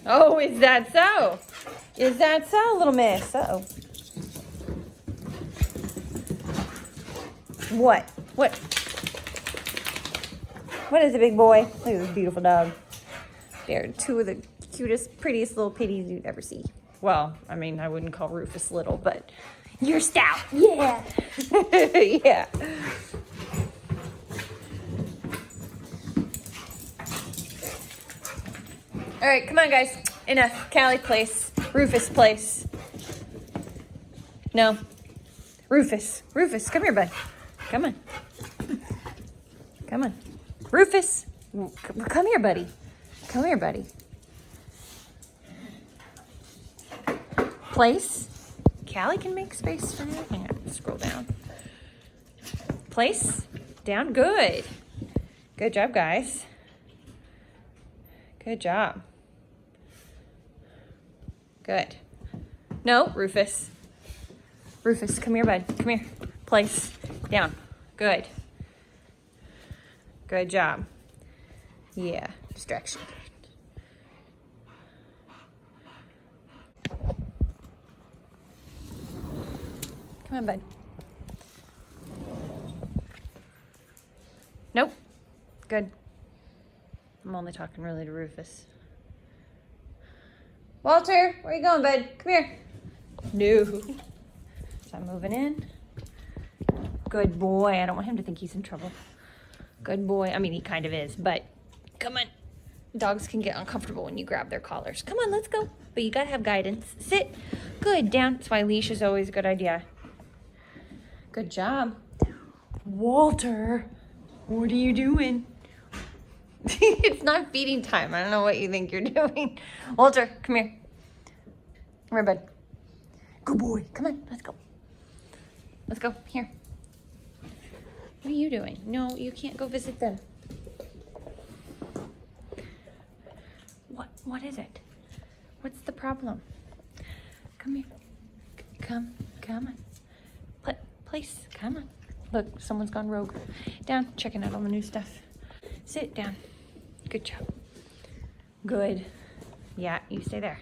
Oh, is that so? Is that so, little miss? Uh-oh. What? What? What is it, big boy? Look at this beautiful dog. They're two of the cutest, prettiest little pitties you'd ever see. Well, I mean, I wouldn't call Rufus little, but you're stout. Yeah. Yeah. All right, come on, guys. Enough. Callie place. Rufus place. No. Rufus. Rufus, come here, bud. Come on. Come on. Rufus. Come here, buddy. Come here, buddy. Place. Callie can make space for you. Hang on, scroll down. Place. Down. Good. Good job, guys. Good job. Good. No, Rufus. Rufus, come here, bud. Come here. Place. Down. Good. Good job. Yeah, distraction. Come on, bud. Nope. Good. I'm only talking really to Rufus. Walter, where you going, bud? Come here. No. So I'm moving in. Good boy. I don't want him to think he's in trouble. Good boy. I mean, he kind of is, but come on. Dogs can get uncomfortable when you grab their collars. Come on, let's go. But you gotta have guidance. Sit. Good. Down. That's why leash is always a good idea. Good job. Walter, what are you doing? It's not feeding time. I don't know what you think you're doing. Walter, come here. Come here, bud. Good boy. Come on, let's go. Let's go. Here. What are you doing? No, you can't go visit them. What is it? What's the problem? Come here. Come on. Place. Come on. Look, someone's gone rogue. Down, checking out all the new stuff. Sit down. Good job. Good. Yeah, you stay there.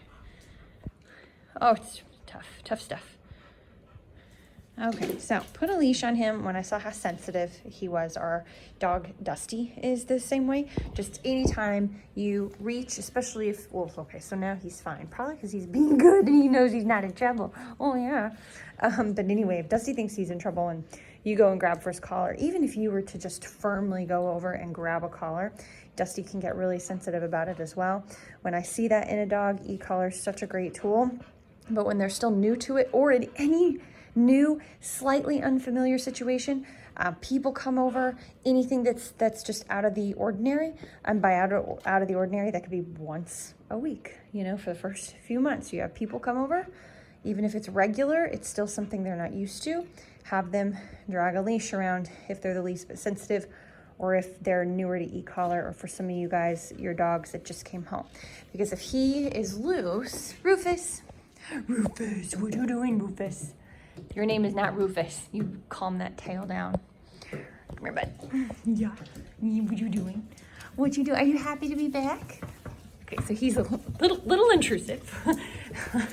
Oh, it's tough stuff. Okay, so put a leash on him. When I saw how sensitive he was, our dog Dusty is the same way. Just anytime you reach, especially if, well, okay, so now he's fine. Probably because he's being good and he knows he's not in trouble. Oh, yeah. But anyway, if Dusty thinks he's in trouble and you go and grab for his collar, even if you were to just firmly go over and grab a collar, Dusty can get really sensitive about it as well. When I see that in a dog, e-collar is such a great tool. But when they're still new to it, or in any new, slightly unfamiliar situation, people come over, anything that's just out of the ordinary, and by out of the ordinary, that could be once a week, you know, for the first few months. You have people come over, even if it's regular, it's still something they're not used to. Have them drag a leash around if they're the least bit sensitive, or if they're newer to e-collar, or for some of you guys, your dogs that just came home. Because if he is loose, Rufus, what are you doing, Rufus? Your name is not Rufus. You calm that tail down. Come here, bud. Yeah. What you doing? What you do? Are you happy to be back? Okay, so he's a little intrusive.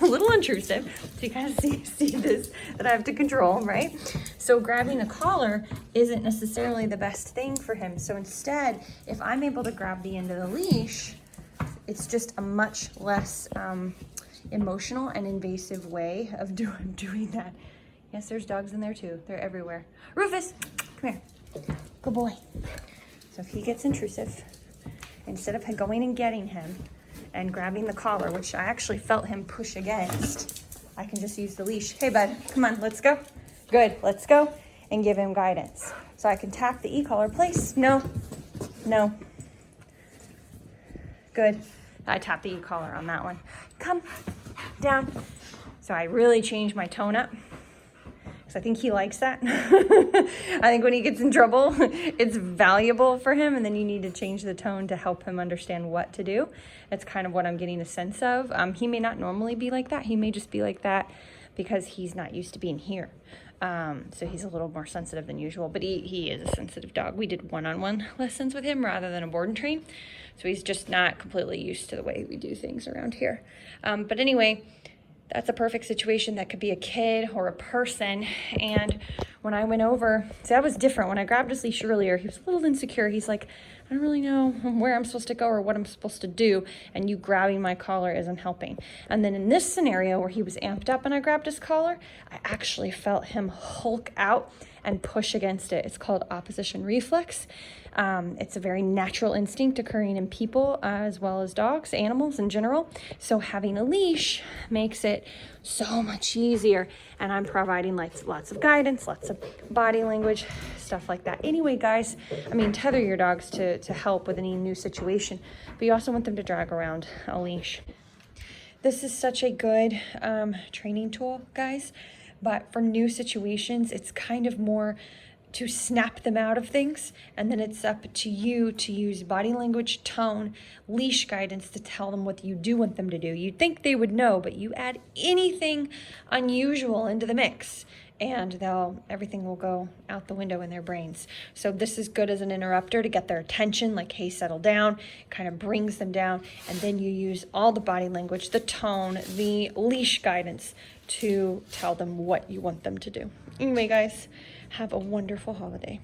A little intrusive. So you kind of see this that I have to control, right? So grabbing a collar isn't necessarily the best thing for him. So instead, if I'm able to grab the end of the leash, it's just a much less emotional and invasive way of doing that. Yes, there's dogs in there too. They're everywhere. Rufus, come here. Good boy. So if he gets intrusive, instead of going and getting him and grabbing the collar, which I actually felt him push against, I can just use the leash. Hey, bud, come on, let's go. Good, let's go, and give him guidance. So I can tap the e-collar. Place. No. Good. I tapped the e-collar on that one. Come down. So I really changed my tone up, because I think he likes that. I think when he gets in trouble, it's valuable for him, and then you need to change the tone to help him understand what to do. That's kind of what I'm getting a sense of. He may not normally be like that. He may just be like that because he's not used to being here. So he's a little more sensitive than usual, but he is a sensitive dog. We did one-on-one lessons with him rather than a board and train. So he's just not completely used to the way we do things around here. But anyway, that's a perfect situation. That could be a kid or a person. And when I went over, see, that was different. When I grabbed his leash earlier, he was a little insecure. He's like, I don't really know where I'm supposed to go or what I'm supposed to do. And you grabbing my collar isn't helping. And then in this scenario where he was amped up and I grabbed his collar, I actually felt him hulk out and push against it. It's called opposition reflex. It's a very natural instinct occurring in people as well as dogs, animals in general. So having a leash makes it so much easier. And I'm providing lots of guidance, lots of body language, stuff like that. Anyway, guys, I mean, tether your dogs to help with any new situation, but you also want them to drag around a leash. This is such a good training tool, guys. But for new situations, it's kind of more to snap them out of things. And then it's up to you to use body language, tone, leash guidance to tell them what you do want them to do. You'd think they would know, but you add anything unusual into the mix and everything will go out the window in their brains. So this is good as an interrupter to get their attention, like, hey, settle down, kind of brings them down. And then you use all the body language, the tone, the leash guidance to tell them what you want them to do. Anyway, guys, have a wonderful holiday.